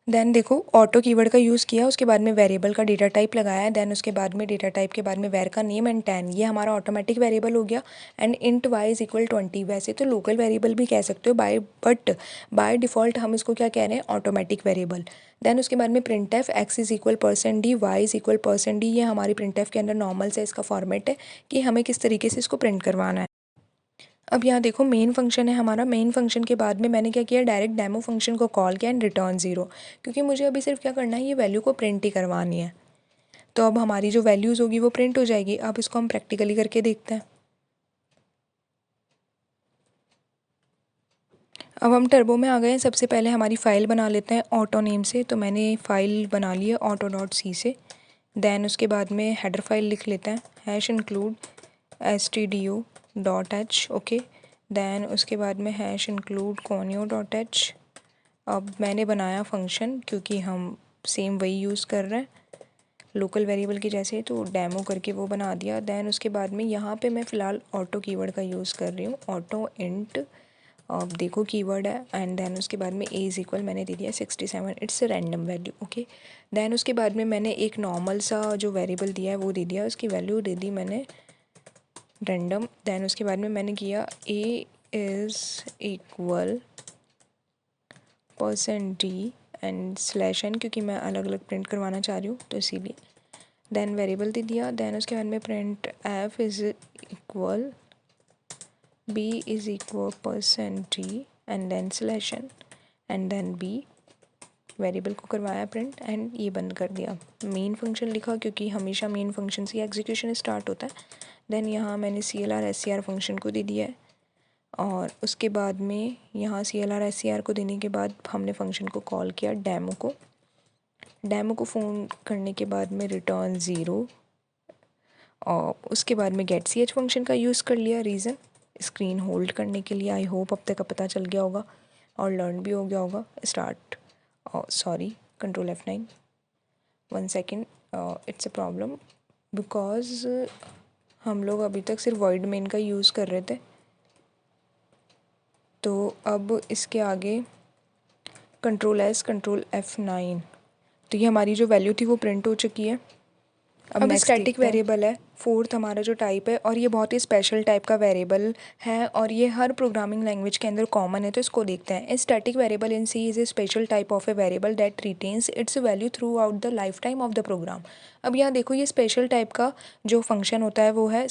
देन देखो ऑटो कीवर्ड का यूज़ किया, उसके बाद में वेरिएबल का डेटा टाइप लगाया, देन उसके बाद में डेटा टाइप के बाद में वेर का नेम एंड 10, ये हमारा ऑटोमेटिक वेरिएबल हो गया। And int y is equal 20, वैसे तो लोकल वेरिएबल भी कह सकते हो बट बाय डिफ़ॉल्ट हम इसको क्या कह रहे हैं, ऑटोमेटिक वेरिएबल। देन उसके बाद में print f x is equal %d, y is equal %d, ये हमारी प्रिंट एफ के अंदर नॉर्मल से इसका फॉर्मेट है कि हमें किस तरीके से इसको प्रिंट करवाना है। अब यहाँ देखो मेन फंक्शन है हमारा, मेन फंक्शन के बाद में मैंने क्या किया, डायरेक्ट डेमो फंक्शन को कॉल किया एंड रिटर्न 0, क्योंकि मुझे अभी सिर्फ क्या करना है, ये वैल्यू को प्रिंट ही करवानी है। तो अब हमारी जो वैल्यूज़ होगी वो प्रिंट हो जाएगी। अब इसको हम प्रैक्टिकली करके देखते हैं। अब हम टर्बो में आ गए हैं। सबसे पहले हमारी फ़ाइल बना लेते हैं ऑटो नेम से, तो मैंने फ़ाइल बना ली है auto.c से। देन उसके बाद में हेडर फाइल लिख लेते हैं, #include stdio.h, ओके। देन उसके बाद में #include conio.h। अब मैंने बनाया फंक्शन, क्योंकि हम सेम वही यूज़ कर रहे हैं लोकल वेरिएबल की जैसे, तो डेमो करके वो बना दिया। देन उसके बाद में यहाँ पे मैं फ़िलहाल ऑटो कीवर्ड का यूज़ कर रही हूँ, ऑटो इंट, अब देखो कीवर्ड है। एंड देन उसके बाद में ए इज़ इक्वल मैंने दे दिया 67, it's a random value, okay. Then उसके बाद में मैंने एक नॉर्मल सा जो वेरिएबल दिया है वो दे दिया, उसकी वैल्यू दे दी मैंने रैंडम। देन उसके बाद में मैंने किया A is equal %d and /n, क्योंकि मैं अलग अलग प्रिंट करवाना चाह रही हूँ तो इसीलिए। देन वेरिएबल दे दिया। देन उसके बाद में print f is equal b is equal %d and then /n and then b, variable को करवाया प्रिंट एंड ये बंद कर दिया। मेन फंक्शन लिखा, क्योंकि हमेशा मेन फंक्शन से एग्जीक्यूशन स्टार्ट होता है। देन यहाँ मैंने CLR SCR फंक्शन को दे दिया है, और उसके बाद में यहाँ CLR SCR को देने के बाद हमने फंक्शन को कॉल किया डेमो को फ़ोन करने के बाद में रिटर्न 0, और उसके बाद में गेट ch फंक्शन का यूज़ कर लिया। रीज़न स्क्रीन होल्ड करने के लिए। आई होप अब तक का पता चल गया होगा और लर्न भी हो गया होगा। Start, sorry, control F9, 1 second, it's a problem because हम लोग अभी तक सिर्फ वॉइड मेन का यूज़ कर रहे थे। तो अब इसके आगे कंट्रोल S, कंट्रोल F9, तो ये हमारी जो वैल्यू थी वो प्रिंट हो चुकी है। अब स्टैटिक वेरिएबल है, फोर्थ हमारा जो टाइप है, और ये बहुत ही स्पेशल टाइप का वेरिएबल है और ये हर प्रोग्रामिंग लैंग्वेज के अंदर कॉमन है, तो इसको देखते हैं। A static variable in C is a special type of a variable that retains its value throughout the life time of the program. अब यहाँ देखो ये स्पेशल टाइप का जो फंक्शन होता है वो है,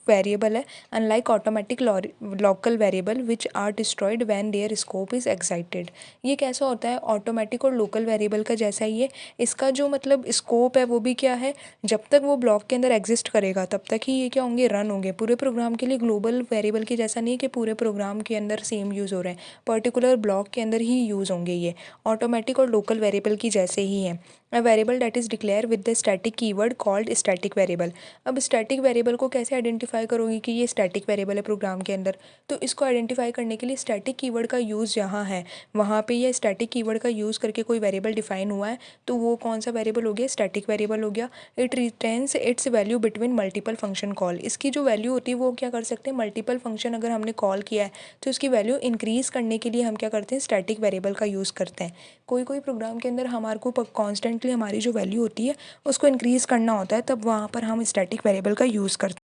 वेरिएबल है, unlike automatic local variable which are destroyed when their scope is excited. ये कैसा होता है, ऑटोमेटिक और लोकल वेरिएबल का जैसा ही है। इसका जो मतलब स्कोप है वो भी क्या है, जब तक वो ब्लॉक के अंदर एग्जिस्ट करेगा तब तक ही ये क्या होंगे, रन होंगे। पूरे प्रोग्राम के लिए ग्लोबल वेरिएबल के जैसा नहीं कि पूरे प्रोग्राम के अंदर सेम यूज़ हो रहे हैं, पर्टिकुलर ब्लॉक के अंदर ही यूज़ होंगे। ये ऑटोमेटिक और लोकल वेरिएबल की जैसे ही हैं। A variable that is declare with the static keyword called static variable. अब स्टैटिक वेरिएबल को कैसे आइडेंटिफाई करोगे कि ये स्टैटिक वेरिएबल है प्रोग्राम के अंदर, तो इसको आइडेंटिफाई करने के लिए स्टैटिक कीवर्ड का यूज़ जहाँ है वहाँ पे ये स्टैटिक कीवर्ड का यूज़ करके कोई वेरिएबल डिफाइन हुआ है, तो वो कौन सा वेरिएबल हो गया, स्टैटिक वेरिएबल हो गया। It retains its value between multiple function call. इसकी जो वैल्यू होती है वो क्या कर सकते हैं, मल्टीपल फंक्शन अगर हमने कॉल किया है तो इसकी वैल्यू इंक्रीज़ करने के लिए हम क्या करते हैं, स्टैटिक वेरिएबल का यूज़ करते हैं। कोई कोई प्रोग्राम के अंदर हमारे को कॉन्स्टेंटली हमारी जो वैल्यू होती है उसको इंक्रीज़ करना होता है, तब वहाँ पर हम स्टैटिक वेरिएबल का यूज़ करते हैं।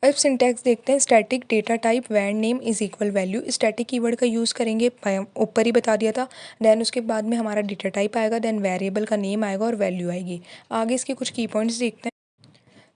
अब सिंटैक्स देखते हैं। स्टैटिक डेटा टाइप वैर name is equal value. Static keyword का यूज़ करेंगे, ऊपर ही बता दिया था। देन उसके बाद में हमारा डेटा टाइप आएगा, देन वेरिएबल का नेम आएगा और वैल्यू आएगी। आगे इसके कुछ की पॉइंट्स देखते हैं।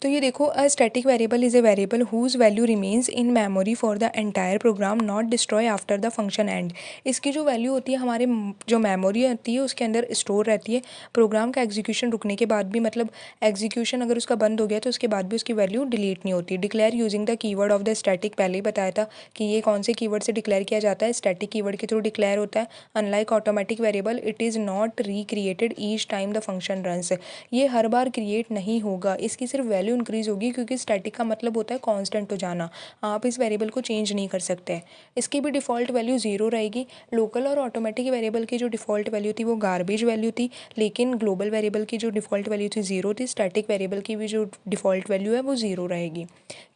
तो ये देखो, a static variable is a variable whose value remains in memory for the entire program not destroy after the function end. इसकी जो वैल्यू होती है हमारे जो मेमोरी होती है उसके अंदर स्टोर रहती है। प्रोग्राम का एग्जीक्यूशन रुकने के बाद भी, मतलब एग्जीक्यूशन अगर उसका बंद हो गया तो उसके बाद भी उसकी वैल्यू डिलीट नहीं होती। Declare using the keyword of the static, पहले ही बताया था कि ये कौन से कीवर्ड से डिक्लेयर किया जाता है, स्टैटिक कीवर्ड के थ्रू डिक्लेयर होता है। Unlike automatic variable it is not recreated each time the function runs. ये हर बार क्रिएट नहीं होगा, इसकी सिर्फ वैल्यू इंक्रीज होगी, क्योंकि स्टैटिक का मतलब होता है कांस्टेंट हो जाना। आप इस वेरिएबल को चेंज नहीं कर सकते। इसकी भी डिफ़ॉल्ट वैल्यू ज़ीरो रहेगी। लोकल और ऑटोमेटिक वेरिएबल की जो डिफ़ॉल्ट वैल्यू थी वो गार्बेज वैल्यू थी, लेकिन ग्लोबल वेरिएबल की जो डिफ़ॉल्ट वैल्यू थी ज़ीरो थी। स्टैटिक वेरिएबल की भी जो डिफ़ॉल्ट वैल्यू है वो ज़ीरो रहेगी।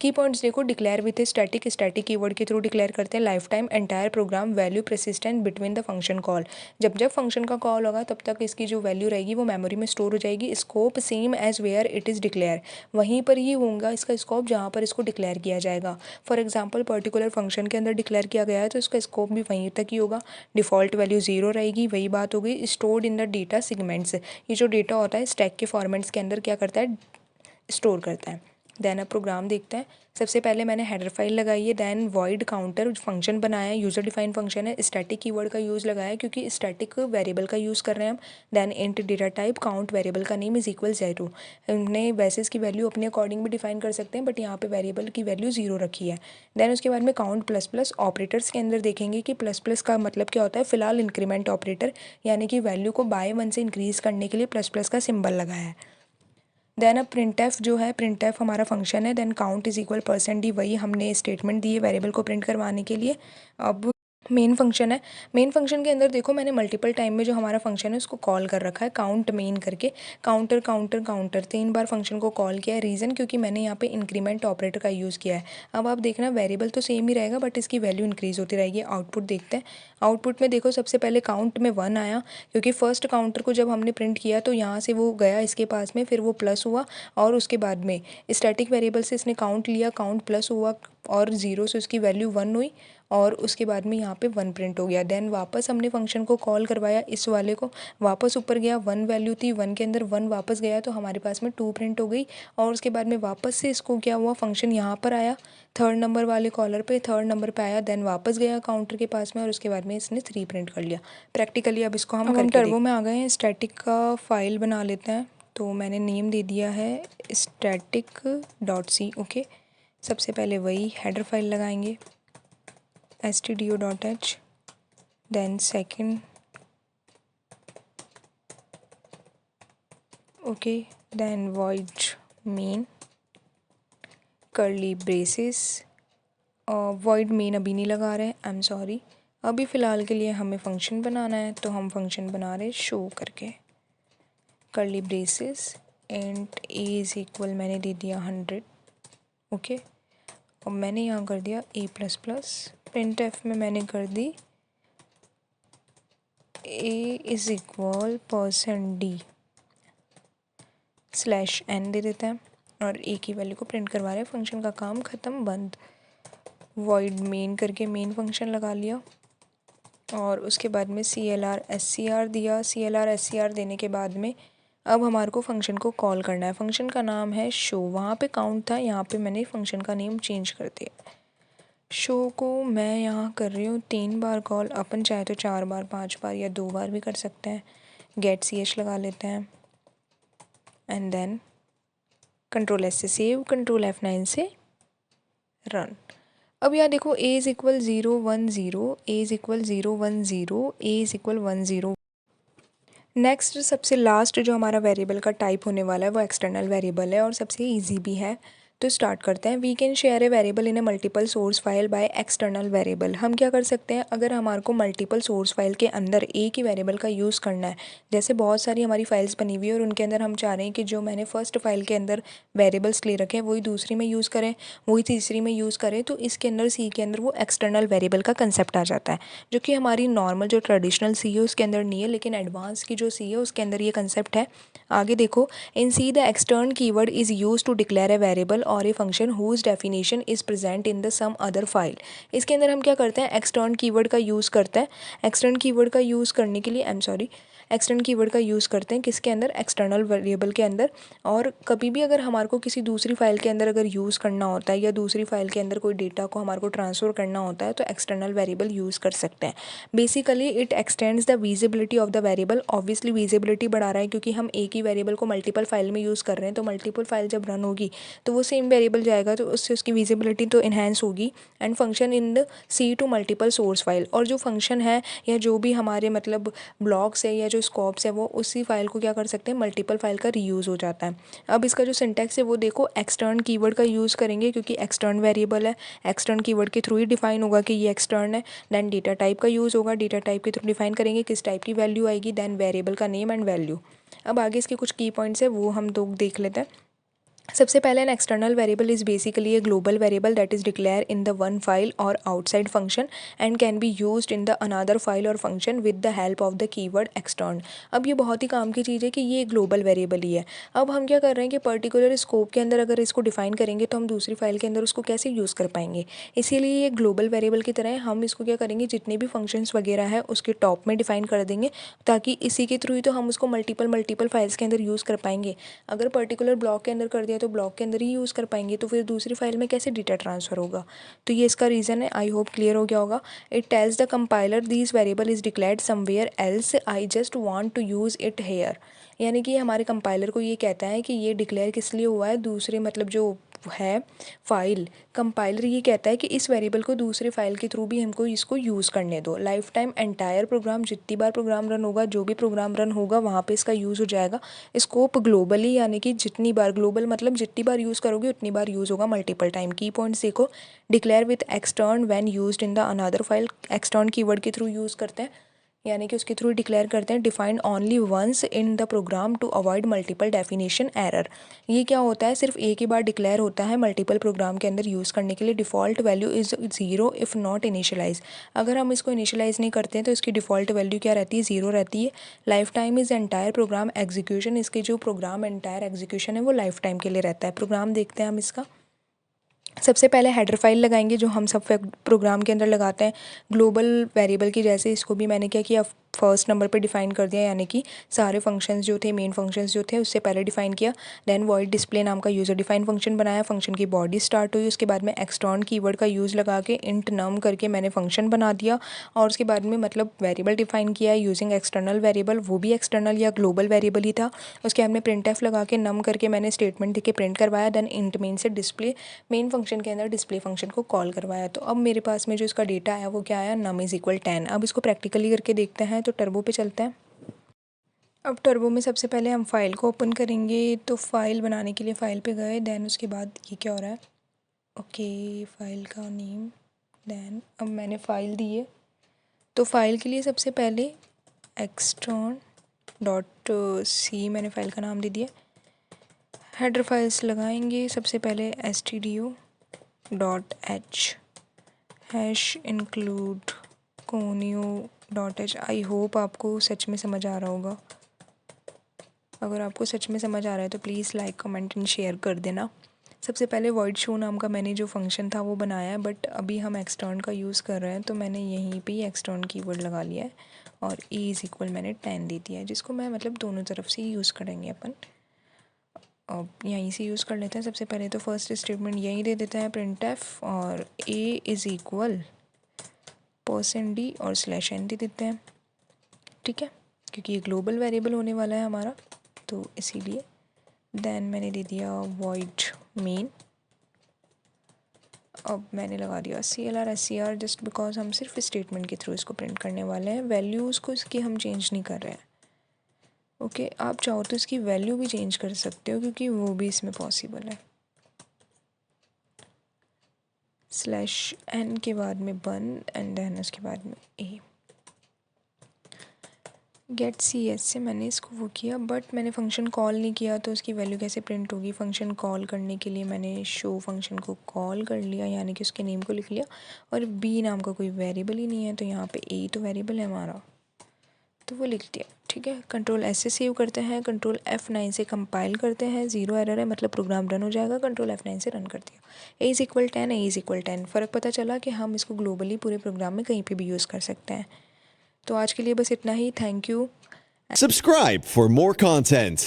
की पॉइंट्स देखो। Declare with static, static keyword के थ्रू डिक्लेयर करते हैं। Life time entire program value persistent between the function call. जब जब फंक्शन का कॉल होगा तब तक इसकी जो वैल्यू रहेगी वो मेमोरी में स्टोर हो जाएगी। Scope same as where it is declare, वहीं पर ही होगा इसका स्कोप जहाँ पर इसको डिक्लेयर किया जाएगा। फॉर एग्जांपल पर्टिकुलर फंक्शन के अंदर डिक्लेयर किया गया है तो इसका स्कोप भी वहीं तक ही होगा। डिफ़ॉल्ट वैल्यू ज़ीरो रहेगी। वही बात हो गई। Stored in the data segments, ये जो डेटा होता है स्टैक के फॉर्मेट्स के अंदर क्या करता है, स्टोर करता है। देन अब प्रोग्राम देखते हैं। सबसे पहले मैंने हेडर फाइल लगाई है, देन वॉइड काउंटर फंक्शन बनाया है, यूज़र डिफाइन फंक्शन है। स्टैटिक कीवर्ड का यूज़ लगाया है क्योंकि स्टैटिक वेरिएबल का यूज़ कर रहे हैं हम। Then int data type count variable का नेम इज़ इक्वल 0। हमने वैसे इसकी वैल्यू अपने अकॉर्डिंग भी डिफाइन कर सकते हैं, बट यहाँ पे वेरिएबल की वैल्यू 0 रखी है। देन उसके बाद में काउंट प्लस प्लस ऑपरेटर्स के अंदर देखेंगे कि प्लस प्लस का मतलब क्या होता है। फिलहाल इंक्रीमेंट ऑपरेटर, यानी कि वैल्यू को बाय 1 से इंक्रीज़ करने के लिए प्लस प्लस का सिंबल लगाया है। देन अब प्रिंटफ जो है, प्रिंटफ हमारा फंक्शन है। Then count is equal %d, वही हमने स्टेटमेंट दी है वेरिएबल को प्रिंट करवाने के लिए। अब मेन फंक्शन है। मेन फंक्शन के अंदर देखो मैंने मल्टीपल टाइम में जो हमारा फंक्शन है उसको कॉल कर रखा है काउंट मेन करके। काउंटर काउंटर काउंटर 3 बार फंक्शन को कॉल किया है। रीज़न क्योंकि मैंने यहाँ पे इंक्रीमेंट ऑपरेटर का यूज़ किया है। अब आप देखना वेरिएबल तो सेम ही रहेगा बट इसकी वैल्यू इंक्रीज़ होती रहेगी। आउटपुट देखते हैं। आउटपुट में देखो सबसे पहले काउंट में 1 आया, क्योंकि फर्स्ट काउंटर को जब हमने प्रिंट किया तो यहाँ से वो गया इसके पास में, फिर वो प्लस हुआ और उसके बाद में स्टैटिक वेरिएबल से इसने काउंट लिया, काउंट प्लस हुआ और 0 से उसकी वैल्यू 1 हुई और उसके बाद में यहाँ पे 1 प्रिंट हो गया। देन वापस हमने फंक्शन को कॉल करवाया इस वाले को, वापस ऊपर गया, 1 वैल्यू थी, 1 के अंदर 1 वापस गया तो हमारे पास में 2 प्रिंट हो गई। और उसके बाद में वापस से इसको क्या हुआ, फंक्शन यहाँ पर आया, थर्ड नंबर वाले कॉलर पे, थर्ड नंबर पे आया, देन वापस गया काउंटर के पास में और उसके बाद में इसने 3 प्रिंट कर लिया प्रैक्टिकली। अब इसको हम करके टर्बो में आ गए हैं। स्टैटिक का फाइल बना लेते हैं। तो मैंने नेम दे दिया है static.c। ओके, सबसे पहले वही हेडर फाइल लगाएंगे stdio.h, then second okay, then void main curly braces. void main अभी नहीं लगा रहे हैं, आई एम सॉरी। अभी फ़िलहाल के लिए हमें फंक्शन बनाना है तो हम फंक्शन बना रहे हैं शो करके, curly braces and A is equal मैंने दे दिया 100। ओके, और मैंने यहाँ कर दिया a plus plus. Print F में मैंने कर दी a is equal %d slash n दे देते हैं और a की वैल्यू को प्रिंट करवा रहे हैं। फंक्शन का काम ख़त्म, बंद। वॉइड मेन करके मेन फंक्शन लगा लिया और उसके बाद में CLR SCR दिया। CLR SCR देने के बाद में अब हमारे को फंक्शन को कॉल करना है। फंक्शन का नाम है शो, वहाँ पे काउंट था, यहाँ पे मैंने फंक्शन का नेम चेंज कर दिया। शो को मैं यहाँ कर रही हूँ 3 बार कॉल, अपन चाहे तो 4 बार 5 बार या 2 बार भी कर सकते हैं। गेट ch लगा लेते हैं एंड देन कंट्रोल S से सेव, कंट्रोल F9 से रन। अब यहाँ देखो a is equal 0 1 0, a is equal 0 1 0, a is equal 1 0। Next सबसे लास्ट जो हमारा वेरिएबल का टाइप होने वाला है वो एक्सटर्नल वेरिएबल है और सबसे इजी भी है। तो स्टार्ट करते हैं। We can share a variable in a multiple source file by external variable. हम क्या कर सकते हैं, अगर हमारे को मल्टीपल सोर्स फाइल के अंदर एक ही वेरिएबल का यूज़ करना है, जैसे बहुत सारी हमारी फाइल्स बनी हुई है और उनके अंदर हम चाह रहे हैं कि जो मैंने फर्स्ट फाइल के अंदर वेरिएबल्स ले रखे हैं वही दूसरी में यूज़ करें, वही तीसरी में यूज़ करें, तो इसके अंदर सी के अंदर वो एक्सटर्नल वेरिएबल का कंसेप्ट आ जाता है, जो कि हमारी नॉर्मल जो ट्रेडिशनल सी है उसके अंदर नहीं है, लेकिन एडवांस की जो सी है उसके अंदर ये कंसेप्ट है। आगे देखो, in C the extern keyword is use to declare a variable or a function whose definition is present in the some other file. इसके अंदर हम क्या करते हैं, एक्सटर्न कीवर्ड का यूज़ करते हैं। एक्सटर्न कीवर्ड का यूज़ करने के लिए एक्सटर्न कीवर्ड का यूज़ करते हैं किसके अंदर, एक्सटर्नल वेरिएबल के अंदर। और कभी भी अगर हमारे को किसी दूसरी फाइल के अंदर अगर यूज़ करना होता है या दूसरी फाइल के अंदर कोई डेटा को हमारे को ट्रांसफ़र करना होता है तो एक्सटर्नल वेरिएबल यूज़ कर सकते हैं। Basically it extends the visibility of the variable. Obviously visibility बढ़ा रहा है क्योंकि हम एक ही वेरिएबल को मल्टीपल फाइल में यूज़ कर रहे हैं, तो मल्टीपल फाइल जब रन होगी तो वो सेम वेरिएबल जाएगा, तो उससे उसकी विजिबिलिटी तो इन्हेंस होगी। And function in the C to multiple source file, और जो फंक्शन है या जो भी हमारे मतलब ब्लॉक्स है या जो स्कोप्स है वो उसी फाइल को क्या कर सकते हैं, मल्टीपल फाइल का रीयूज़ हो जाता है। अब इसका जो सिंटैक्स है वो देखो, एक्सटर्न कीवर्ड का यूज़ करेंगे क्योंकि एक्सटर्न वेरिएबल है, एक्सटर्न कीवर्ड के थ्रू ही डिफाइन होगा कि ये एक्सटर्न है। देन डेटा टाइप का यूज़ होगा, डेटा टाइप के थ्रू डिफाइन करेंगे किस टाइप की वैल्यू आएगी, देन वेरिएबल का नेम एंड वैल्यू। अब आगे इसके कुछ की पॉइंट्स है वो हम लोग देख लेते हैं। सबसे पहले an external variable is basically a global variable that is declare in the one file or outside function and can be used in the another file or function with the help of the keyword extern. अब ये बहुत ही काम की चीज़ है कि ये global variable ही है। अब हम क्या कर रहे हैं कि पर्टिकुलर स्कोप के अंदर अगर इसको डिफाइन करेंगे तो हम दूसरी फाइल के अंदर उसको कैसे यूज़ कर पाएंगे, इसीलिए ये ग्लोबल वेरिएबल की तरह है। हम इसको क्या करेंगे, जितने भी फंक्शंस वगैरह है उसके टॉप में डिफाइन कर देंगे ताकि इसी के थ्रू ही तो हम उसको मल्टीपल फाइल्स के अंदर यूज़ कर पाएंगे। अगर पर्टिकुलर ब्लॉक के अंदर कर दिया तो ब्लॉक के अंदर ही यूज़ कर पाएंगे, तो फिर दूसरी फाइल में कैसे डेटा ट्रांसफ़र होगा। तो ये इसका रीज़न है। आई होप क्लियर हो गया होगा। It tells the compiler this variable is declared somewhere else, I just want to use it here. यानी कि हमारे कंपाइलर को ये कहता है कि ये डिक्लेयर किस लिए हुआ है, दूसरे मतलब जो है फाइल, कंपाइलर ये कहता है कि इस वेरिएबल को दूसरे फाइल के थ्रू भी हमको इसको यूज़ करने दो। लाइफ टाइम एंटायर प्रोग्राम, जितनी बार प्रोग्राम रन होगा, जो भी प्रोग्राम रन होगा वहाँ पे इसका यूज़ हो जाएगा। स्कोप ग्लोबली, यानी कि जितनी बार, ग्लोबल मतलब जितनी बार यूज़ करोगे उतनी बार यूज़ होगा मल्टीपल टाइम। की पॉइंट्स देखो, declare with extern when used in the another file, extern keyword के थ्रू यूज़ करते हैं यानी कि उसके थ्रू डिक्लेयर करते हैं। Defined only once in the program to avoid multiple definition error. ये क्या होता है, सिर्फ एक ही बार डिक्लेयर होता है मल्टीपल प्रोग्राम के अंदर यूज़ करने के लिए। Default value is zero if not initialise. अगर हम इसको इनिशियलाइज़ नहीं करते हैं तो इसकी डिफ़ॉल्ट वैल्यू क्या रहती है, ज़ीरो रहती है। Life time is entire program execution, इसके जो प्रोग्राम एंटायर एग्जीक्यूशन है वो लाइफ टाइम के लिए रहता है। प्रोग्राम देखते हैं हम इसका। सबसे पहले हेडर फाइल लगाएंगे जो हम सब प्रोग्राम के अंदर लगाते हैं ग्लोबल वेरिएबल की। जैसे इसको भी मैंने क्या किया, फर्स्ट नंबर पे डिफाइन कर दिया, यानी कि सारे फंक्शंस जो थे, मेन फंक्शंस जो थे उससे पहले डिफाइन किया। देन वॉइड डिस्प्ले नाम का यूज़र डिफाइन फंक्शन बनाया, फंक्शन की बॉडी स्टार्ट हुई, उसके बाद में एक्सटर्न कीवर्ड का यूज़ लगा के इंट नम करके मैंने फंक्शन बना दिया। और उसके बाद में मतलब वेरिएबल डिफाइन किया यूजिंग एक्सटर्नल वेरिएबल, वो भी एक्सटर्नल या ग्लोबल वेरिएबल ही था। उसके बाद में प्रिंट एफ लगा के नम करके मैंने स्टेटमेंट देके प्रिंट करवाया। देन इंट मेन से डिस्प्ले, मेन फंक्शन के अंदर डिस्प्ले फंक्शन को कॉल करवाया। तो अब मेरे पास में जो इसका डेटा आया वो क्या आया, नम इज़ इक्वल 10। अब इसको प्रैक्टिकली करके देखते हैं। तो टर्बो पे चलते हैं। अब टर्बो में सबसे पहले हम फाइल को ओपन करेंगे। तो फाइल बनाने के लिए फाइल पे गए, देन उसके बाद ये क्या हो रहा है, ओके फाइल का नेम। देन अब मैंने फ़ाइल दी है, तो फाइल के लिए सबसे पहले एक्सटर्न डॉट सी मैंने फ़ाइल का नाम दे दिया। हेडर फाइल्स लगाएंगे, सबसे पहले stdio.h hash include conio.h। I hope आपको सच में समझ आ रहा होगा। अगर आपको सच में समझ आ रहा है तो please like comment and share कर देना। सबसे पहले void show नाम का मैंने जो फंक्शन था वो बनाया है, बट अभी हम एक्सटर्न का यूज़ कर रहे हैं तो मैंने यहीं पे ही एक्सटर्न कीवर्ड लगा लिया है और e इज़ इक्वल मैंने 10 दे दिया है, जिसको मैं मतलब दोनों तरफ से यूज़ करेंगे अपन। अब यहीं से यूज़ कर लेते हैं। सबसे पहले तो फर्स्ट स्टेटमेंट यहीं दे देते हैं प्रिंट एफ, और a इज़ इक्वल %d और /n दे देते हैं, ठीक है, क्योंकि ये ग्लोबल वेरिएबल होने वाला है हमारा तो इसीलिए। देन मैंने दे दिया void main। अब मैंने लगा दिया CLR SCR जस्ट बिकॉज हम सिर्फ स्टेटमेंट के थ्रू इसको प्रिंट करने वाले हैं, वैल्यूज़ को इसकी हम चेंज नहीं कर रहे हैं। ओके आप चाहो तो इसकी वैल्यू भी चेंज कर सकते हो क्योंकि वो भी इसमें पॉसिबल है। /n के बाद में 1 एंड देन उसके बाद में a। गेट CS से मैंने इसको वो किया, बट मैंने फंक्शन कॉल नहीं किया तो उसकी वैल्यू कैसे प्रिंट होगी। फंक्शन कॉल करने के लिए मैंने शो फंक्शन को कॉल कर लिया, यानी कि उसके नेम को लिख लिया, और b नाम का कोई वेरिएबल ही नहीं है तो यहाँ पे a तो वेरिएबल है हमारा, तो वो लिख दिया, ठीक है। कंट्रोल एस से सेव करते हैं, कंट्रोल F9 से कंपाइल करते हैं, 0 एरर है मतलब प्रोग्राम रन हो जाएगा, कंट्रोल F9 से रन कर दिया। A is equal 10, A is equal 10। फ़र्क पता चला कि हम इसको ग्लोबली पूरे प्रोग्राम में कहीं पे भी यूज़ कर सकते हैं। तो आज के लिए बस इतना ही। Thank you.
Subscribe for more content.